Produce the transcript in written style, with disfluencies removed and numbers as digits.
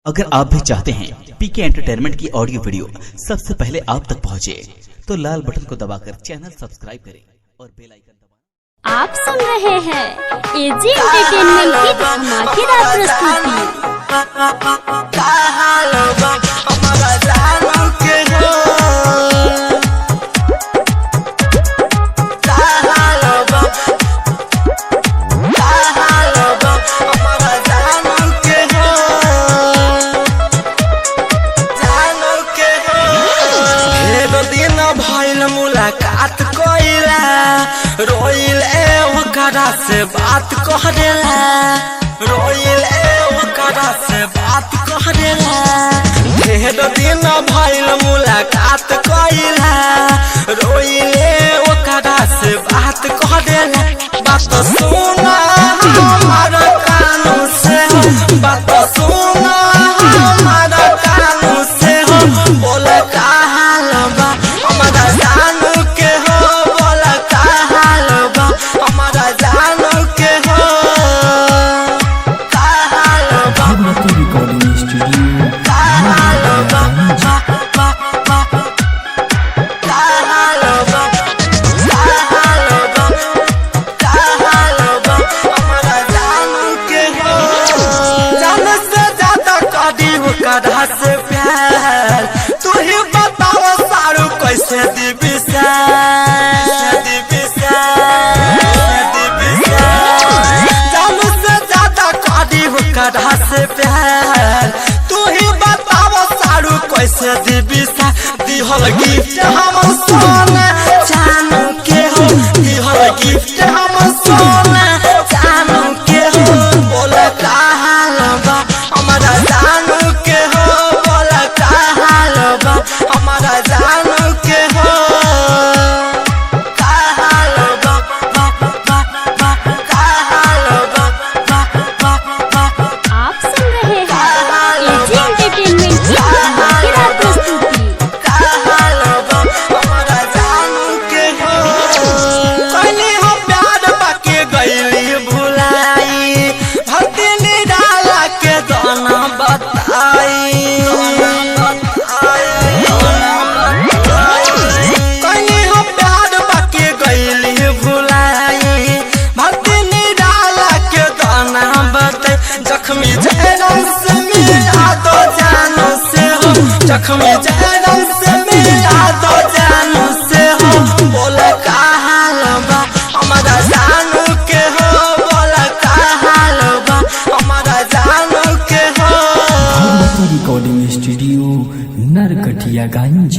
अगर आप भी चाहते हैं पीके एंटरटेनमेंट की ऑडियो वीडियो सबसे पहले आप तक पहुंचे, तो लाल बटन को दबाकर चैनल सब्सक्राइब करें और बेल आइकन दबाएं। आप सुन रहे हैं एजी एंटरटेनमेंट की धमाकेदार मुलाकात कोइला रोइल ओकरा से बात कहला, रोइल ओकरा से बात कहला। ढेर दिन भइल मुलाकात कोइला रोइल ओकरा से बात कहला। बात सुना हमारा कानू से, बात सुना हमारा कानू से हो। बोला काल बा हमारा जानू के हो, बोला काल बा हमारा जानू के हो। काल बा रिकॉर्डिंग स्टूडियो काल बा काल बा काल बा काल बा हमारा जानू के हो। जान से ज्यादा कदी हो कदा से प्यार, तू ही बताओ सारू कैसे दिबिसा दिबिसा दिबिसा। जान से ज्यादा कदी हो कदा से प्यार, तू ही बताओ सारू कैसे दिबिसा। दिहल गिफ्ट हम सोना जानू के हो, दिहल गिफ्ट हम सोना जानू के हो। बोला काल बा हमारा जानू के हो, बोला काल बा हमारा जानू के हो। काल बा बा बा बा काल बा बा बा बा। आप सुन रहे हैं एजी एंटरटेनमेंट की धमाकेदार प्रस्तुति। काल बा हमारा जानू के हो। कहली हो प्यार बाके गईली भुलाई, भक्ति निराला के गाना बताई। कहली हो प्यार बाके गईली भुलाई, भक्ति निराला के गाना बताई। जख्मी जयराम से मिला दो जानू से हो, जख्मी जयराम से मिला दो जानू से हो। बोला काल बा हमारा जानू के हो, बोला काल बा हमारा जानू के हो। Recording studio Narkatiaganj.